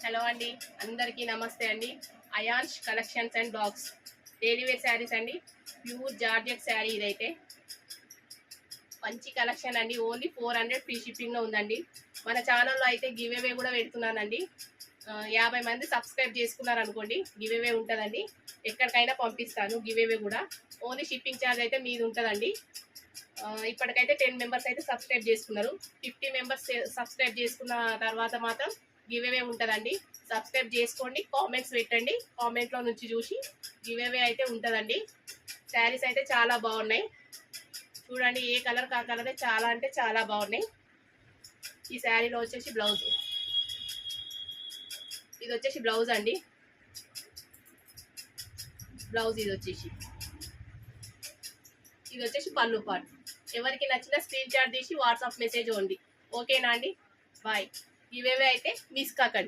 Hello అండి, అందరికీ నమస్తే అండి. Ayaan's collections and blogs daily wear saris అండి. ప్యూర్ జార్జెట్ శారీ ఇదైతే మంచి కలెక్షన్ అండి. ఓన్లీ 400 ఫ్రీ షిప్పింగ్లో ఉందండి. మన ఛానల్లో అయితే గివ్ అవే కూడా పెడుతున్నానండి. 50 మంది సబ్స్క్రైబ్ చేసుకున్నారనుకోండి, గివ్ అవే ఉంటుందండి. ఎక్కడికైనా పంపిస్తాను గివ్ అవే కూడా. ఓన్లీ షిప్పింగ్ ఛార్జ్ అయితే మీది ఉంటుందండి. ఇప్పటికైతే 10 మెంబర్స్ అయితే సబ్స్క్రైబ్ చేసుకున్నారు. 50 మెంబర్స్ సబ్స్క్రైబ్ చేసుకున్న తర్వాత మాత్రం గివ్ అవే ఉంటుందండి. సబ్స్క్రైబ్ చేసుకోండి, కామెంట్స్ పెట్టండి. కామెంట్లో నుంచి చూసి గివ్ అవే అయితే ఉంటుందండి. శారీస్ అయితే చాలా బాగున్నాయి చూడండి. ఏ కలర్ కా కలరే చాలా అంటే చాలా బాగున్నాయి. ఈ శారీలో వచ్చేసి బ్లౌజ్, ఇది వచ్చేసి బ్లౌజ్ అండి. బ్లౌజ్ ఇది వచ్చేసి పళ్ళు పార్ట్. ఎవరికి నచ్చిన స్క్రీన్ షాట్ తీసి వాట్సాప్ మెసేజ్ ఇవ్వండి. ఓకేనా అండి? బాయ్. ఇవేవే అయితే మిస్ కాకండి.